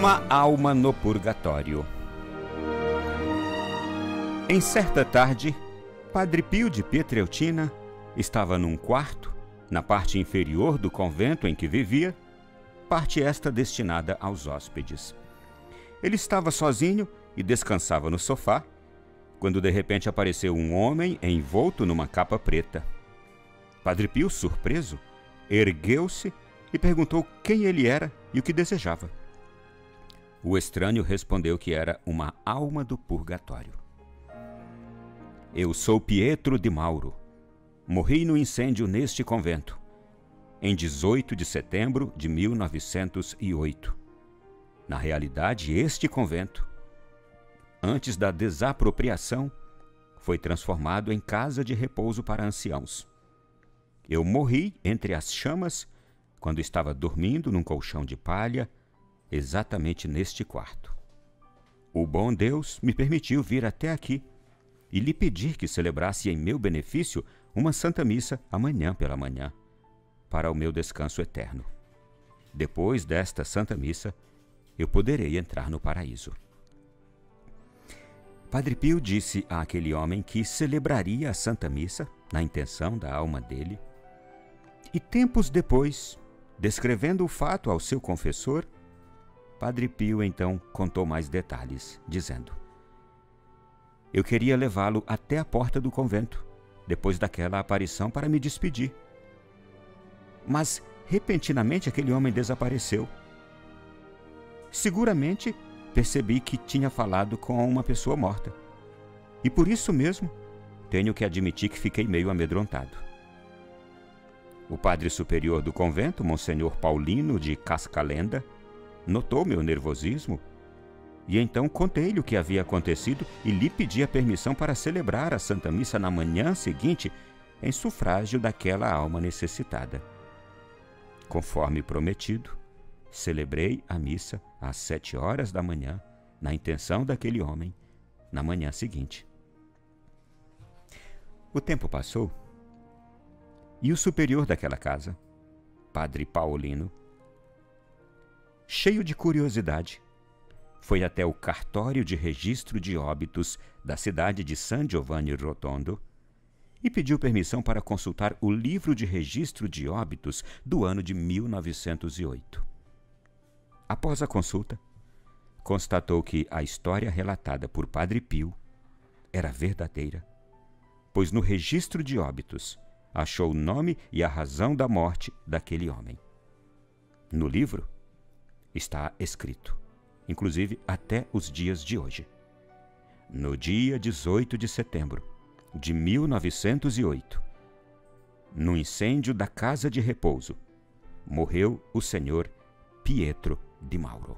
Uma alma no purgatório. Em certa tarde, Padre Pio de Pietrelcina estava num quarto, na parte inferior do convento em que vivia, parte esta destinada aos hóspedes. Ele estava sozinho e descansava no sofá, quando de repente apareceu um homem envolto numa capa preta. Padre Pio, surpreso, ergueu-se e perguntou quem ele era e o que desejava. O estranho respondeu que era uma alma do purgatório. Eu sou Pietro de Mauro. Morri no incêndio neste convento, em 18 de setembro de 1908. Na realidade, este convento, antes da desapropriação, foi transformado em casa de repouso para anciãos. Eu morri entre as chamas quando estava dormindo num colchão de palha, exatamente neste quarto. O bom Deus me permitiu vir até aqui e lhe pedir que celebrasse em meu benefício uma Santa Missa amanhã pela manhã, para o meu descanso eterno. Depois desta Santa Missa, eu poderei entrar no paraíso. Padre Pio disse àquele homem que celebraria a Santa Missa na intenção da alma dele, e tempos depois, descrevendo o fato ao seu confessor, Padre Pio então contou mais detalhes, dizendo: eu queria levá-lo até a porta do convento, depois daquela aparição, para me despedir. Mas, repentinamente, aquele homem desapareceu. Seguramente, percebi que tinha falado com uma pessoa morta. E por isso mesmo, tenho que admitir que fiquei meio amedrontado. O padre superior do convento, Monsenhor Paulino de Cascalenda, notou meu nervosismo e então contei-lhe o que havia acontecido e lhe pedi a permissão para celebrar a Santa Missa na manhã seguinte em sufrágio daquela alma necessitada. Conforme prometido, celebrei a missa às 7 horas da manhã, na intenção daquele homem, na manhã seguinte. O tempo passou e o superior daquela casa, Padre Paulino, cheio de curiosidade, foi até o cartório de registro de óbitos da cidade de San Giovanni Rotondo e pediu permissão para consultar o livro de registro de óbitos do ano de 1908. Após a consulta, constatou que a história relatada por Padre Pio era verdadeira, pois no registro de óbitos achou o nome e a razão da morte daquele homem. No livro está escrito, inclusive até os dias de hoje: no dia 18 de setembro de 1908, no incêndio da casa de repouso, morreu o senhor Pietro de Mauro.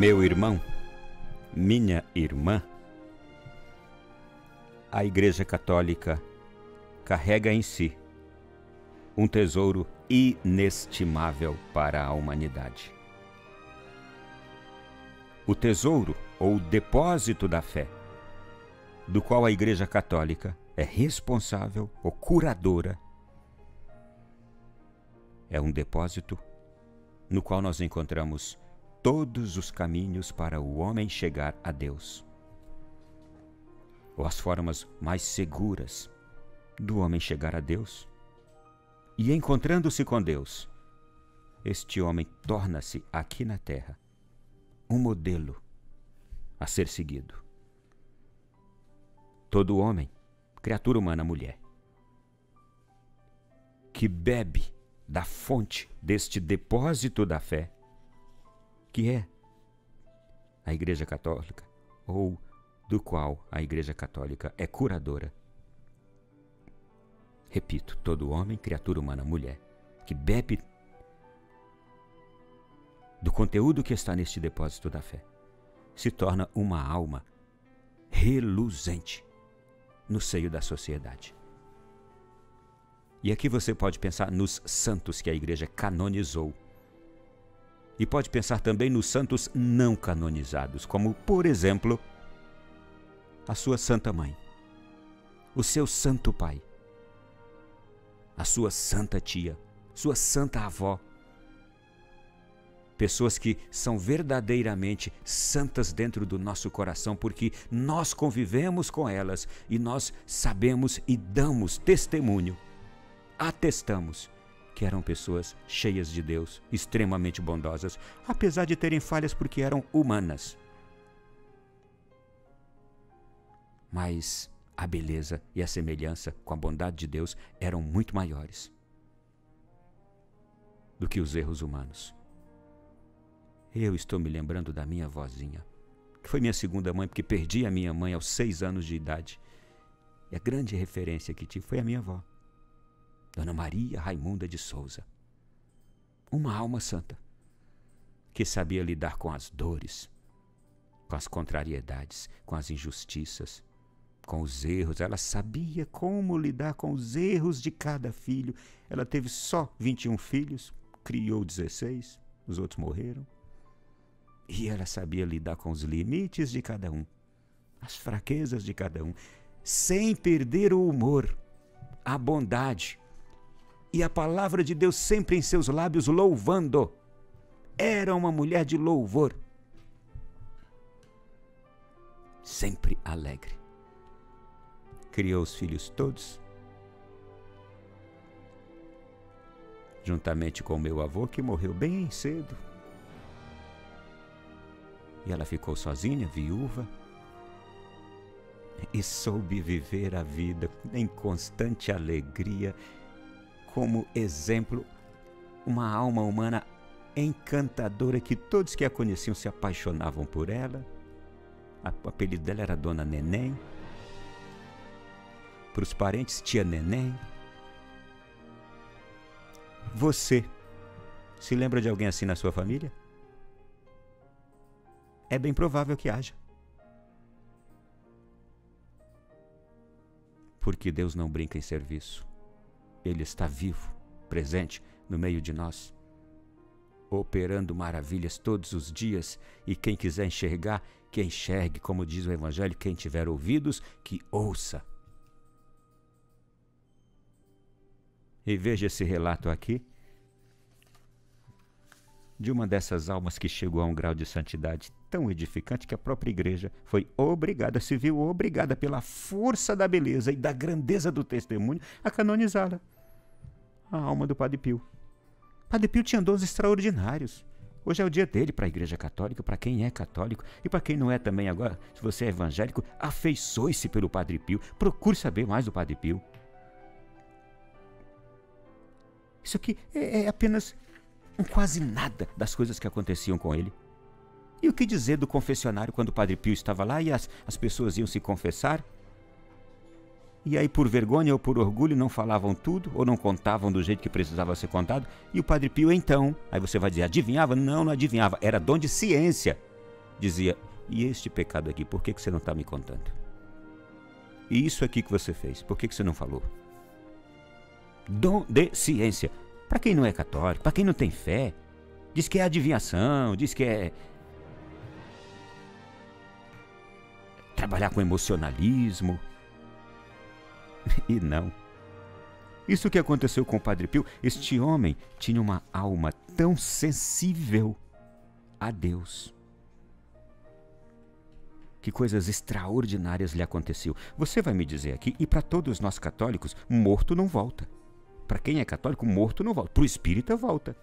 Meu irmão, minha irmã, a Igreja Católica carrega em si um tesouro inestimável para a humanidade. O tesouro ou depósito da fé, do qual a Igreja Católica é responsável ou curadora, é um depósito no qual nós encontramos todos os caminhos para o homem chegar a Deus, ou as formas mais seguras do homem chegar a Deus. E encontrando-se com Deus, este homem torna-se aqui na terra um modelo a ser seguido. Todo homem, criatura humana, mulher, que bebe da fonte deste depósito da fé, que é a Igreja Católica, ou do qual a Igreja Católica é curadora. Repito, todo homem, criatura humana, mulher, que bebe do conteúdo que está neste depósito da fé, se torna uma alma reluzente no seio da sociedade. E aqui você pode pensar nos santos que a igreja canonizou. E pode pensar também nos santos não canonizados, como, por exemplo, a sua santa mãe, o seu santo pai, a sua santa tia, sua santa avó. Pessoas que são verdadeiramente santas dentro do nosso coração, porque nós convivemos com elas e nós sabemos e damos testemunho, atestamos que eram pessoas cheias de Deus, extremamente bondosas, apesar de terem falhas porque eram humanas. Mas a beleza e a semelhança com a bondade de Deus eram muito maiores do que os erros humanos. Eu estou me lembrando da minha avózinha, que foi minha segunda mãe, porque perdi a minha mãe aos 6 anos de idade. E a grande referência que tive foi a minha avó, Dona Maria Raimunda de Souza. Uma alma santa, que sabia lidar com as dores, com as contrariedades, com as injustiças, com os erros. Ela sabia como lidar com os erros de cada filho. Ela teve só 21 filhos, criou 16, os outros morreram. E ela sabia lidar com os limites de cada um, as fraquezas de cada um, sem perder o humor, a bondade e a palavra de Deus sempre em seus lábios, louvando. Era uma mulher de louvor, sempre alegre. Criou os filhos todos, juntamente com meu avô, que morreu bem cedo. E ela ficou sozinha, viúva, e soube viver a vida em constante alegria, como exemplo, uma alma humana encantadora que todos que a conheciam se apaixonavam por ela. O apelido dela era Dona Neném. Para os parentes, Tia Neném. Você se lembra de alguém assim na sua família? É bem provável que haja. Porque Deus não brinca em serviço. Ele está vivo, presente no meio de nós, operando maravilhas todos os dias. E quem quiser enxergar, que enxergue, como diz o Evangelho, quem tiver ouvidos, que ouça. E veja esse relato aqui, de uma dessas almas que chegou a um grau de santidade tão edificante que a própria igreja foi obrigada, se viu obrigada pela força da beleza e da grandeza do testemunho a canonizá-la. A alma do Padre Pio. Padre Pio tinha dons extraordinários. Hoje é o dia dele para a Igreja Católica, para quem é católico e para quem não é também agora. Se você é evangélico, afeiçoe-se pelo Padre Pio, procure saber mais do Padre Pio. Isso aqui é apenas um quase nada das coisas que aconteciam com ele. E o que dizer do confessionário quando o Padre Pio estava lá e as pessoas iam se confessar? E aí, por vergonha ou por orgulho, não falavam tudo ou não contavam do jeito que precisava ser contado. E o Padre Pio, então, aí você vai dizer, adivinhava? Não, não adivinhava. Era dom de ciência. Dizia, e este pecado aqui, por que você não está me contando? E isso aqui que você fez, por que você não falou? Dom de ciência. Para quem não é católico, para quem não tem fé, diz que é adivinhação, diz que é trabalhar com emocionalismo. E não. Isso que aconteceu com o Padre Pio, este homem tinha uma alma tão sensível a Deus. Que coisas extraordinárias lhe aconteciam. Você vai me dizer aqui, e para todos nós católicos, morto não volta. Para quem é católico, morto não volta. Para o espírita, volta.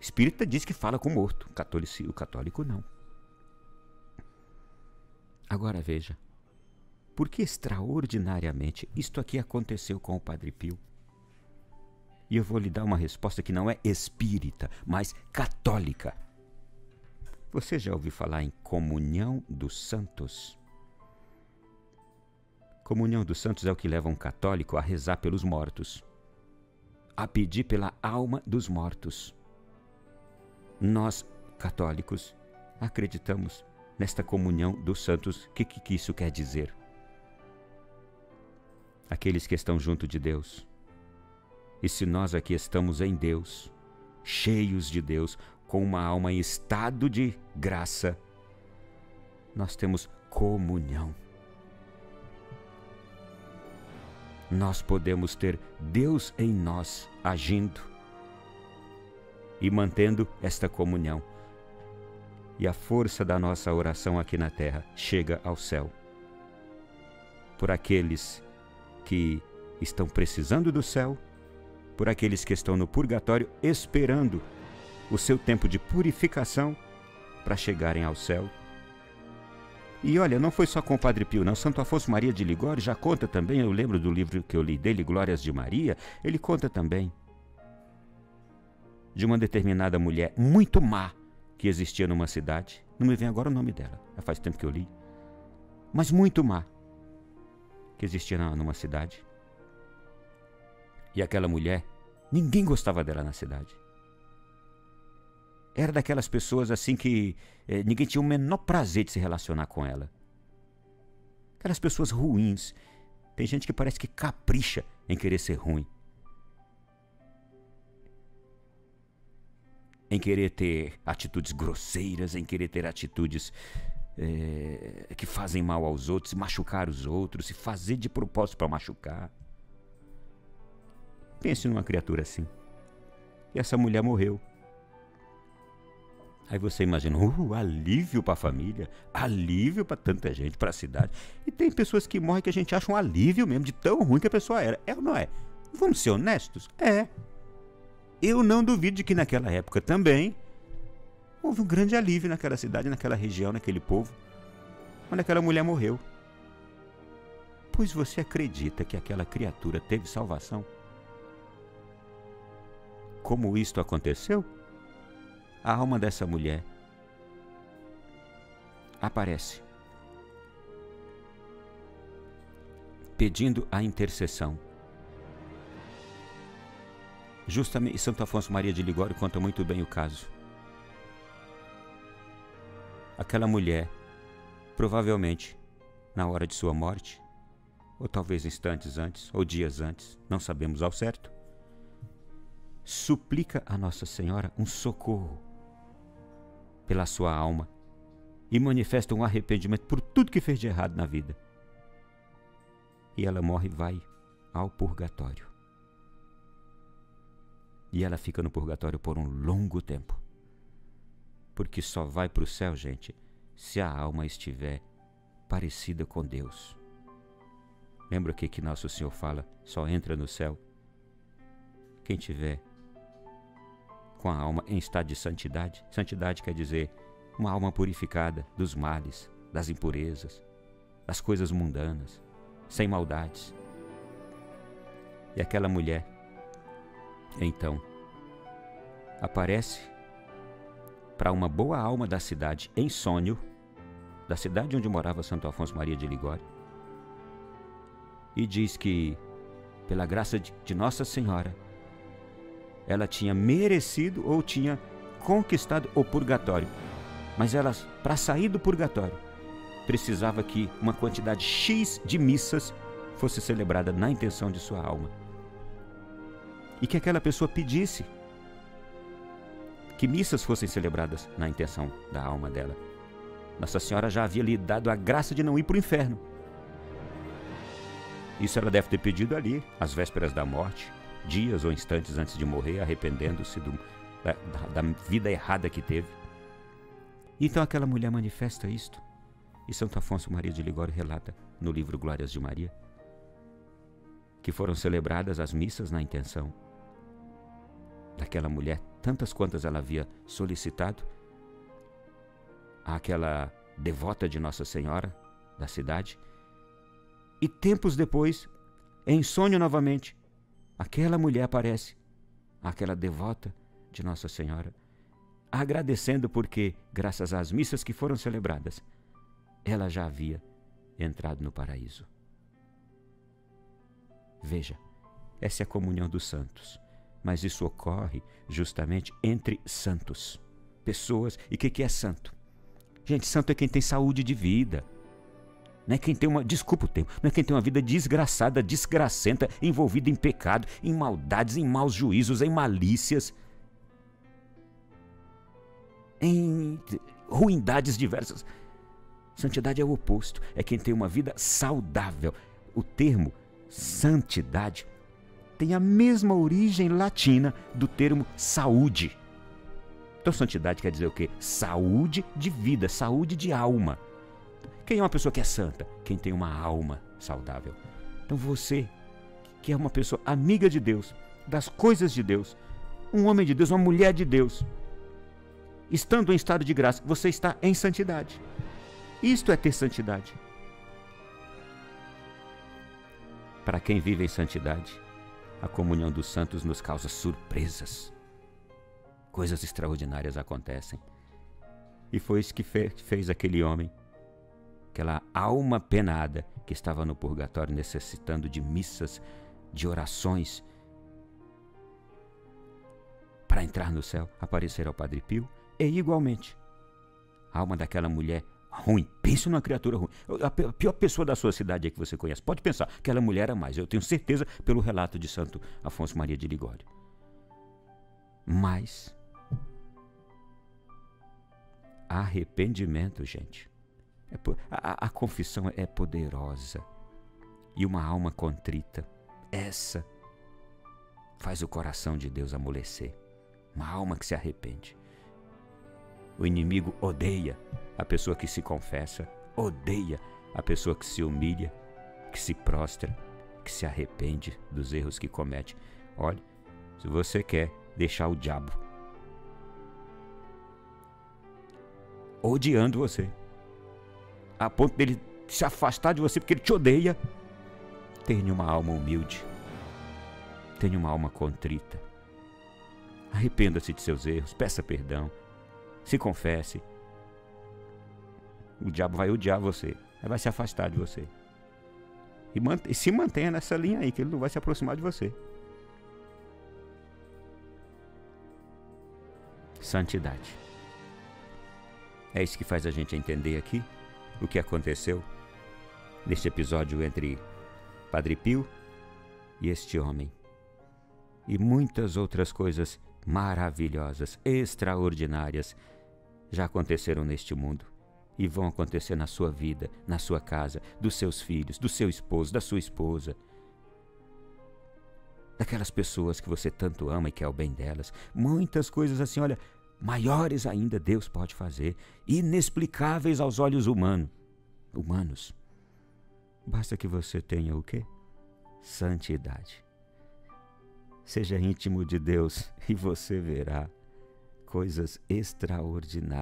Espírita diz que fala com morto. O católico não. Agora veja. Por que extraordinariamente isto aqui aconteceu com o Padre Pio? E eu vou lhe dar uma resposta que não é espírita, mas católica. Você já ouviu falar em comunhão dos santos? Comunhão dos santos é o que leva um católico a rezar pelos mortos, a pedir pela alma dos mortos. Nós, católicos, acreditamos nesta comunhão dos santos. O que isso quer dizer? Aqueles que estão junto de Deus, E se nós aqui estamos em Deus, cheios de Deus, com uma alma em estado de graça, nós temos comunhão. Nós podemos ter Deus em nós agindo e mantendo esta comunhão. E a força da nossa oração aqui na terra chega ao céu. Por aqueles que estão precisando do céu, por aqueles que estão no purgatório esperando o seu tempo de purificação para chegarem ao céu. E olha, não foi só com o Padre Pio, não. Santo Afonso Maria de Ligório já conta também, eu lembro do livro que eu li dele, Glórias de Maria, ele conta também de uma determinada mulher muito má que existia numa cidade. Não me vem agora o nome dela, já faz tempo que eu li. Mas muito má, que existia numa cidade. E aquela mulher, ninguém gostava dela na cidade. Era daquelas pessoas assim que ninguém tinha o menor prazer de se relacionar com ela. Aquelas pessoas ruins. Tem gente que parece que capricha em querer ser ruim. Em querer ter atitudes grosseiras, em querer ter atitudes que fazem mal aos outros, machucar os outros, se fazer de propósito para machucar. Pense numa criatura assim. E essa mulher morreu. Aí você imagina, alívio para a família, alívio para tanta gente, para a cidade. E tem pessoas que morrem que a gente acha um alívio mesmo, de tão ruim que a pessoa era. É ou não é? Vamos ser honestos? É. Eu não duvido de que naquela época também houve um grande alívio naquela cidade, naquela região, naquele povo, quando aquela mulher morreu. Pois você acredita que aquela criatura teve salvação? Como isto aconteceu? A alma dessa mulher aparece pedindo a intercessão. Justamente Santo Afonso Maria de Ligório conta muito bem o caso. Aquela mulher, provavelmente na hora de sua morte, ou talvez instantes antes, ou dias antes, não sabemos ao certo, suplica a Nossa Senhora um socorro pela sua alma e manifesta um arrependimento por tudo que fez de errado na vida. E ela morre e vai ao purgatório. E ela fica no purgatório por um longo tempo. Porque só vai para o céu, gente, se a alma estiver parecida com Deus. Lembra o que Nosso Senhor fala? Só entra no céu quem tiver com a alma em estado de santidade. Santidade quer dizer uma alma purificada dos males, das impurezas, das coisas mundanas, sem maldades. E aquela mulher, então, aparece para uma boa alma da cidade em sonho, da cidade onde morava Santo Afonso Maria de Ligório, e diz que, pela graça de Nossa Senhora, ela tinha merecido ou tinha conquistado o purgatório. Mas ela, para sair do purgatório, precisava que uma quantidade X de missas fosse celebrada na intenção de sua alma. E que aquela pessoa pedisse que missas fossem celebradas na intenção da alma dela. Nossa Senhora já havia lhe dado a graça de não ir para o inferno. Isso ela deve ter pedido ali, às vésperas da morte, dias ou instantes antes de morrer, arrependendo-se da vida errada que teve. Então aquela mulher manifesta isto. E Santo Afonso Maria de Ligório relata no livro Glórias de Maria que foram celebradas as missas na intenção daquela mulher, tantas quantas ela havia solicitado, àquela devota de Nossa Senhora da cidade. E tempos depois, em sonho novamente, aquela mulher aparece, aquela devota de Nossa Senhora, agradecendo porque, graças às missas que foram celebradas, ela já havia entrado no paraíso. Veja, essa é a comunhão dos santos, mas isso ocorre justamente entre santos, pessoas. E o que é santo? Gente, santo é quem tem saúde de vida. Não é quem tem uma, desculpa o termo, não é quem tem uma vida desgraçada, desgracenta, envolvida em pecado, em maldades, em maus juízos, em malícias, em ruindades diversas. Santidade é o oposto, é quem tem uma vida saudável. O termo santidade tem a mesma origem latina do termo saúde. Então santidade quer dizer o quê? Saúde de vida, saúde de alma. Quem é uma pessoa que é santa? Quem tem uma alma saudável. Então você, que é uma pessoa amiga de Deus, das coisas de Deus, um homem de Deus, uma mulher de Deus, estando em estado de graça, você está em santidade. Isto é ter santidade. Para quem vive em santidade, a comunhão dos santos nos causa surpresas. Coisas extraordinárias acontecem. E foi isso que fez aquele homem, aquela alma penada que estava no purgatório necessitando de missas, de orações para entrar no céu, aparecer ao Padre Pio. E igualmente, a alma daquela mulher ruim, pense numa criatura ruim, a pior pessoa da sua cidade aí que você conhece, pode pensar, aquela mulher era mais, eu tenho certeza pelo relato de Santo Afonso Maria de Ligório. Mas arrependimento, gente, a confissão é poderosa, e uma alma contrita, essa faz o coração de Deus amolecer. Uma alma que se arrepende. O inimigo odeia a pessoa que se confessa, odeia a pessoa que se humilha, que se prostra, que se arrepende dos erros que comete. Olha, se você quer deixar o diabo odiando você, a ponto dele se afastar de você porque ele te odeia, tenha uma alma humilde, tenha uma alma contrita. Arrependa-se de seus erros, peça perdão, se confesse. O diabo vai odiar você, vai se afastar de você. E se mantenha nessa linha aí, que ele não vai se aproximar de você. Santidade. É isso que faz a gente entender aqui o que aconteceu neste episódio entre Padre Pio e este homem. E muitas outras coisas maravilhosas, extraordinárias já aconteceram neste mundo e vão acontecer na sua vida, na sua casa, dos seus filhos, do seu esposo, da sua esposa, daquelas pessoas que você tanto ama e quer o bem delas. Muitas coisas assim, olha, maiores ainda Deus pode fazer, inexplicáveis aos olhos humanos. Basta que você tenha o quê? Santidade. Seja íntimo de Deus e você verá coisas extraordinárias.